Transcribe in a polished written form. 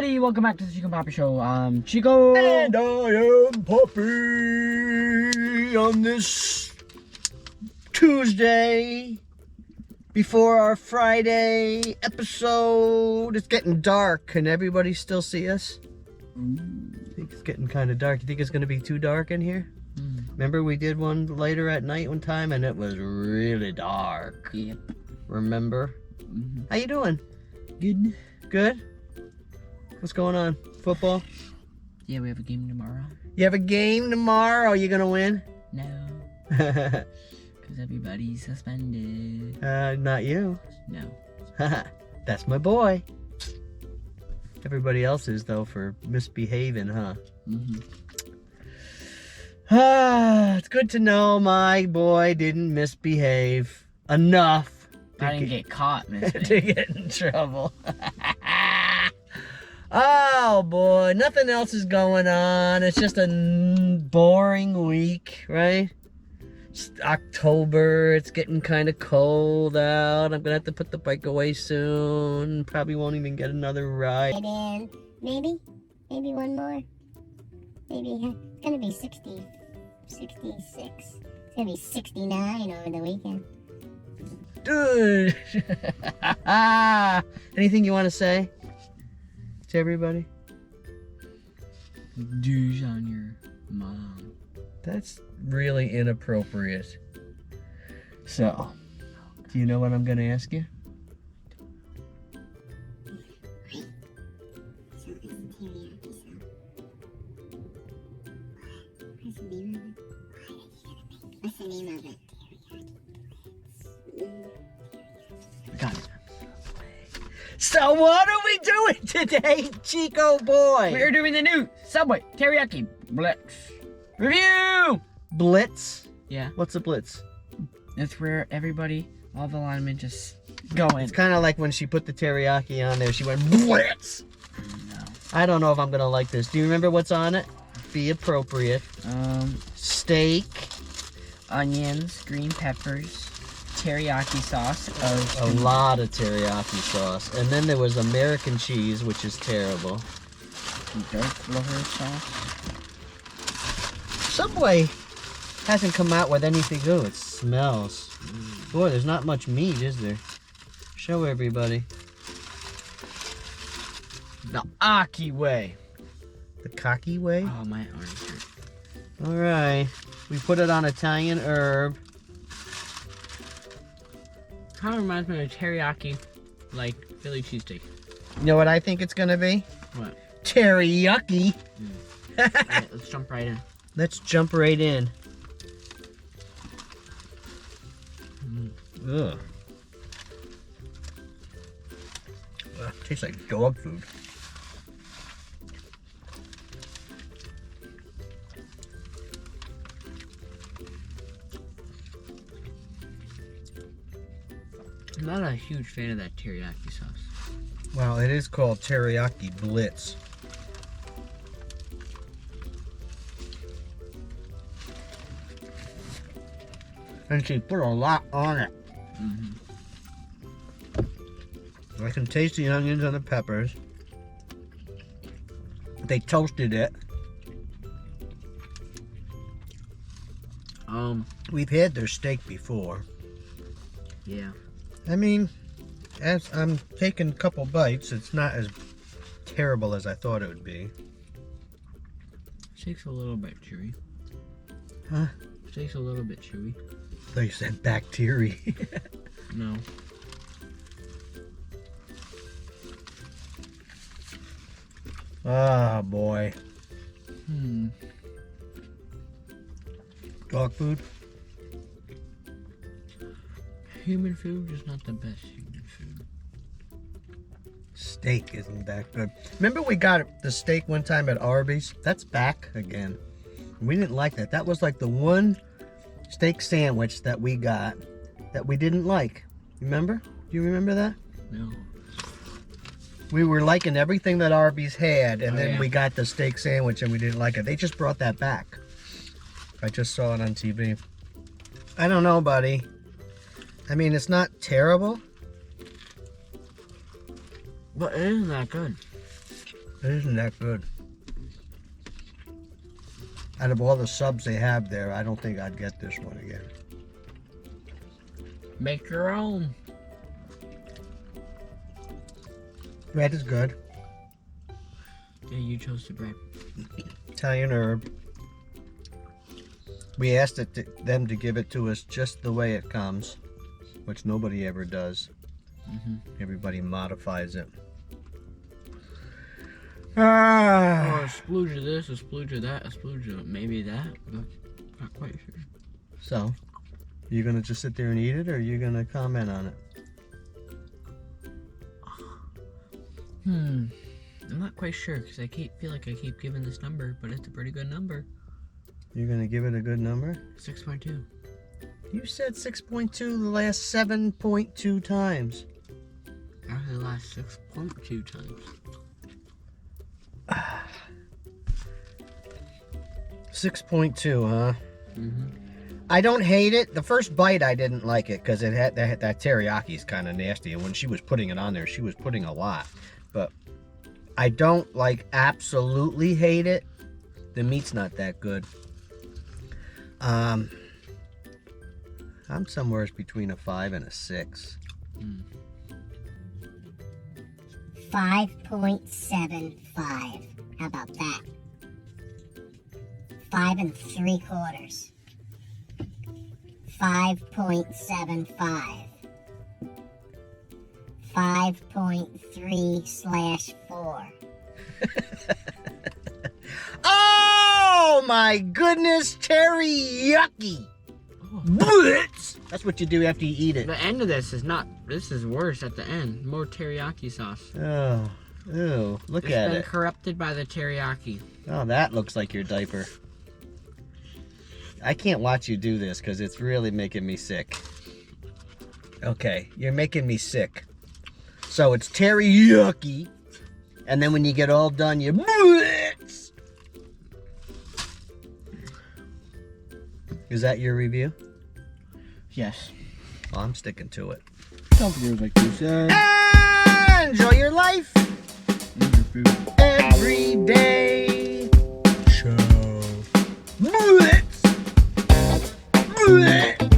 everybody, welcome back to the Chico and Poppy Show. I'm Chico. And I am Poppy on this Tuesday before our Friday episode. It's getting dark. Can everybody still see us? I think it's getting kind of dark. You think it's going to be too dark in here? Remember we did one later at night one time and it was really dark. Yep. Remember? How you doing? Good. Good? What's going on? Football? Yeah, we have a game tomorrow. You have a game tomorrow? You gonna win? No. Because everybody's suspended. Not you. No. That's my boy. Everybody else is, though, for misbehaving, huh? It's good to know my boy didn't misbehave enough I didn't get caught, man. to get in trouble. Oh boy, nothing else is going on. It's just a boring week, right? It's October, it's getting kind of cold out. I'm gonna have to put the bike away soon. Probably won't even get another ride. And maybe one more. Maybe it's gonna be 60, 66. It's gonna be 69 over the weekend. Dude! Anything you want to say to everybody? Douche on your mom. That's really inappropriate. So, do you know what I'm gonna ask you? What's the name of it? Got it. So what are we doing today, Chico boy? We're doing the new Subway Teriyaki Blitz review. Blitz? Yeah, What's a blitz? it's where everybody, all the linemen just go in. It's kind of like when she put the teriyaki on there, she went blitz. No. I don't know if I'm gonna like this. Do you remember what's on it? Be appropriate. Steak. Onions, green peppers, teriyaki sauce. A lot of teriyaki sauce. And then there was American cheese, which is terrible. Dark liver sauce. Subway hasn't come out with anything. Ooh, it smells. Boy, there's not much meat, is there? Show everybody. The Aki way. The cocky way? Oh, my arms hurt. Alright. We put it on Italian herb. Kind of reminds me of teriyaki, like Philly cheesesteak. You know what I think it's gonna be? What? Teriyaki. Alright, let's jump right in. Let's jump right in. Ugh. Tastes like dog food. I'm not a huge fan of that teriyaki sauce. Well, it is called Teriyaki Blitz. And she put a lot on it. I can taste the onions and the peppers. They toasted it. We've had their steak before. Yeah. I mean, as I'm taking a couple bites, it's not as terrible as I thought it would be. Steak's a little bit chewy. Huh? Steak's a little bit chewy. I thought you said bacteria. No. Ah, boy. Dog food? Human food is not the best human food. Steak isn't that good. Remember we got the steak one time at Arby's? That's back again. We didn't like that. That was like the one steak sandwich that we got that we didn't like. Remember? Do you remember that? No. We were liking everything that Arby's had, and then yeah. we got the steak sandwich and we didn't like it. They just brought that back. I just saw it on TV. I don't know, buddy. I mean, it's not terrible. But it isn't that good. It isn't that good. Out of all the subs they have there, I don't think I'd get this one again. Make your own. Bread is good. Yeah, you chose the bread. Italian herb. We asked them to give it to us just the way it comes, which nobody ever does. Everybody modifies it. Or a splooge of this, a splooge of that, a splooge of maybe that, but not quite sure. So, you gonna just sit there and eat it, or are you gonna comment on it? I'm not quite sure because I feel like I keep giving this number, but it's a pretty good number. You're gonna give it a good number? 6.2. You said 6.2 the last 7.2 times. Actually, the last 6.2 times. 6.2, huh? I don't hate it. The first bite, I didn't like it because it had that teriyaki is kind of nasty. And when she was putting it on there, she was putting a lot. But I don't like absolutely hate it. The meat's not that good. I'm somewhere between a 5 and a 6. 5.75. How about that? 5 3/4. 5.75. 5.3/4. Oh my goodness, teriyaki! Blitz! That's what you do after you eat it. The end of this is not. This is worse at the end. More teriyaki sauce. Oh, ew! Look It's at been it. corrupted by the teriyaki. Oh, that looks like your diaper. I can't watch you do this because it's really making me sick. Okay, you're making me sick. So it's teriyaki, and then when you get all done, you blitz. Is that your review? Yes. Well, I'm sticking to it. Don't forget like you said. Enjoy your life every day. Show. Blitz. Blitz.